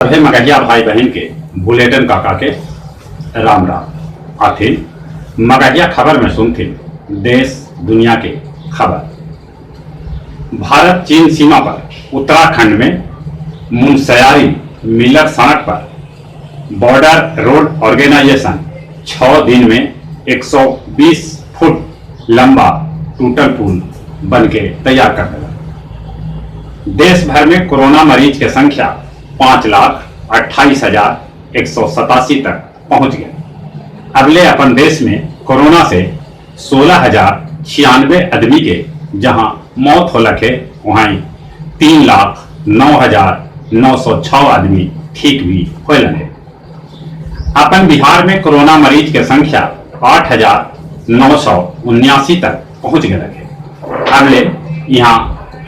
सभी मगहिया भाई बहन के बुलेटिन काका के राम राम आथिन मगहिया खबर में सुनथिन देश दुनिया के खबर। भारत चीन सीमा पर उत्तराखंड में मुनस्यारी मिलर सड़क पर बॉर्डर रोड ऑर्गेनाइजेशन 6 दिन में 120 फुट लंबा टूटल पुल बन के तैयार कर दिया। देश भर में कोरोना मरीज की संख्या 5,28,187 तक पहुंच गए। अगले अपन देश में कोरोना से 16,096 आदमी के जहां मौत हो लगे वहीं 3,09,906 आदमी ठीक भी हो लगे। अपन बिहार में कोरोना मरीज की संख्या 8,979 तक पहुंच गए लगे। अगले यहाँ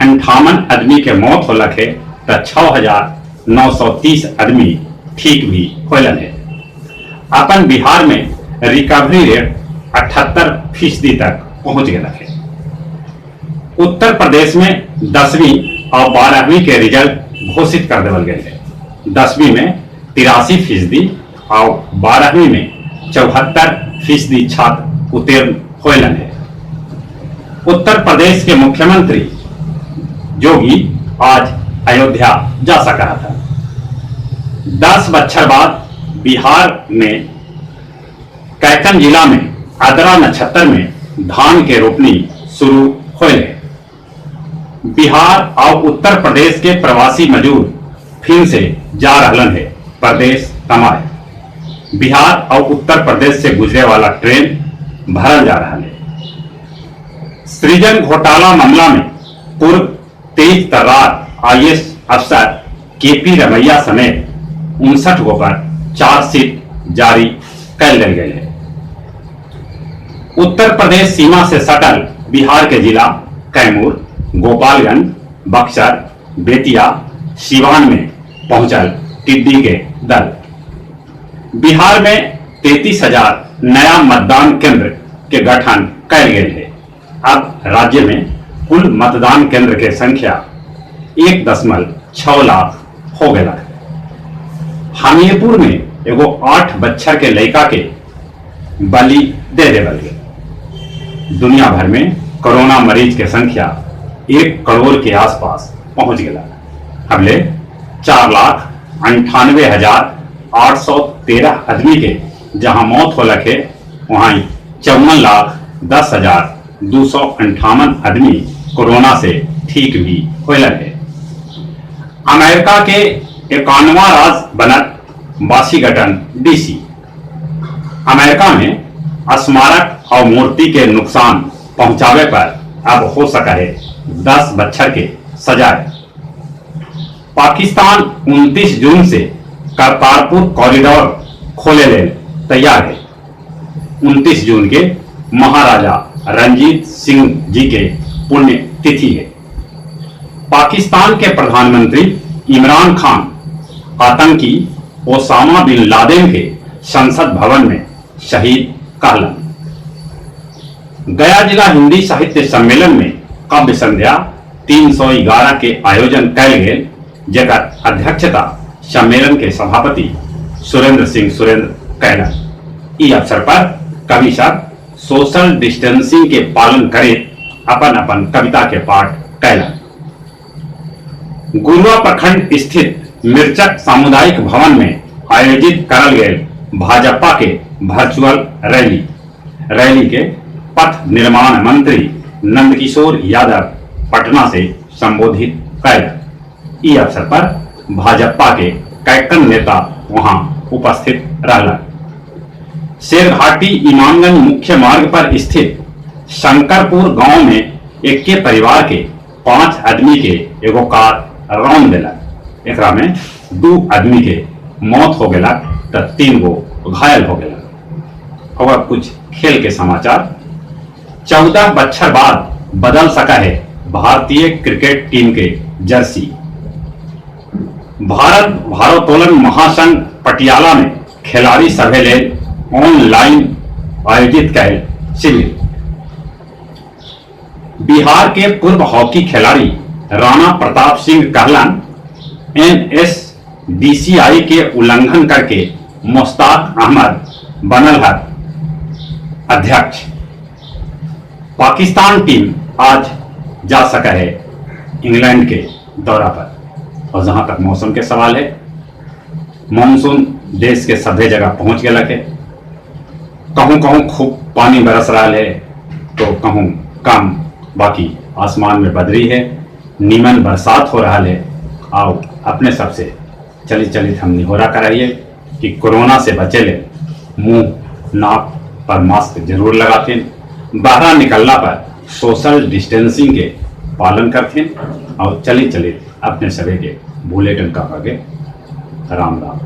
58 आदमी के मौत हो लगे तो 6,930 आदमी ठीक भी हो लगे। अपन बिहार में रिकवरी रेट 78% तक पहुंच गए लगे। उत्तर प्रदेश में 10वीं और 12वीं के रिजल्ट घोषित कर देवल गए हैं। 10वीं में 83% और 12वीं में 74% छात्र उत्तीर्ण हो लगे। उत्तर प्रदेश के मुख्यमंत्री योगी आज अयोध्या जा सका था। 10 बछर बाद बिहार में कैथन जिला में आद्रा नक्षत्र में धान के रोपनी शुरू हो गए। बिहार और उत्तर प्रदेश के प्रवासी मजदूर फिर से जा रहलन है प्रदेश कमाए। बिहार और उत्तर प्रदेश से गुजरे वाला ट्रेन भरल जा रहा है। सृजन घोटाला मामला में पूर्व तेज तर्रार आईएएस अफसर केपी रमैया समेत 59 गो पर चार्जशीट जारी कर दी गई है। उत्तर प्रदेश सीमा से सटल बिहार के जिला कैमूर, गोपालगंज, बक्सर, बेतिया, सिवान में पहुंचल टिड्डी के दल। बिहार में 33,000 नया मतदान केंद्र के गठन कर गए हैं। अब राज्य में कुल मतदान केंद्र के संख्या 1.6 लाख हो गया है। हमीरपुर में एगो 8 बच्चर के लड़का के बलि दे देवल गए। दुनिया भर में कोरोना मरीज के संख्या 1 करोड़ के आसपास पहुंच गया। अगले 4,98,813 आदमी के जहां मौत हो लगे वहीं 54,10,258 आदमी कोरोना से ठीक भी हो लगे। अमेरिका के 51वां राज्य बनत वाशिंगटन डीसी। अमेरिका में स्मारक और मूर्ति के नुकसान पहुंचावे पर अब हो सका है 10 बच्चर के सजाए। पाकिस्तान 29 जून से करतारपुर कॉरिडोर खोले ले तैयार है। 29 जून के महाराजा रणजीत सिंह जी के पुण्य तिथि है। पाकिस्तान के प्रधानमंत्री इमरान खान आतंकी ओसामा बिन लादेन के संसद भवन में शहीद कहलन। गया जिला हिंदी साहित्य सम्मेलन में काव्य संध्या 311 के आयोजन कल गए, जगह अध्यक्षता सम्मेलन के सभापति सुरेंद्र सिंह सुरेंद्र कैलन। इस अवसर पर कवि सब सोशल डिस्टेंसिंग के पालन करे अपन अपन कविता के पाठ कैलन। गुरुआ प्रखंड स्थित मिर्चक सामुदायिक भवन में आयोजित करल गए भाजपा के वर्चुअल रैली के पथ निर्माण मंत्री नंदकिशोर यादव पटना से संबोधित कैलन। इस अवसर पर भाजपा के कैकन नेता वहां उपस्थित रहलन। शेरघाटी इमामगंज मुख्य मार्ग पर स्थित शंकरपुर गांव में एक के परिवार के 5 आदमी के एगो कार रौंद दिलक। एकरा में 2 आदमी के मौत हो गया तो 3 गो घायल हो गया। और कुछ खेल के समाचार। 14 बछर बाद बदल सका है भारतीय क्रिकेट टीम के जर्सी। भारत भारोत्तोलन महासंघ पटियाला में खिलाड़ी सभे ले ऑनलाइन आयोजित कैल शिविर। बिहार के पूर्व हॉकी खिलाड़ी राणा प्रताप सिंह कहलन बीसीआई के उल्लंघन करके मुश्ताक अहमद बनल है अध्यक्ष। पाकिस्तान टीम आज जा सका है इंग्लैंड के दौरा पर। और जहां तक मौसम के सवाल है, मानसून देश के सभी जगह पहुंच गया है। कहूं कहूं खूब पानी बरस रहा है तो कहूं कम, बाकी आसमान में बदरी है, नीमन बरसात हो रहा है। आओ अपने सबसे चलित चलित हम निहोरा कराइए कि कोरोना से बचे ले, मुंह नाक पर मास्क जरूर लगाते, बाहर निकलना पर सोशल डिस्टेंसिंग के पालन करते और चलित चलित अपने सभी के भूले का राम राम।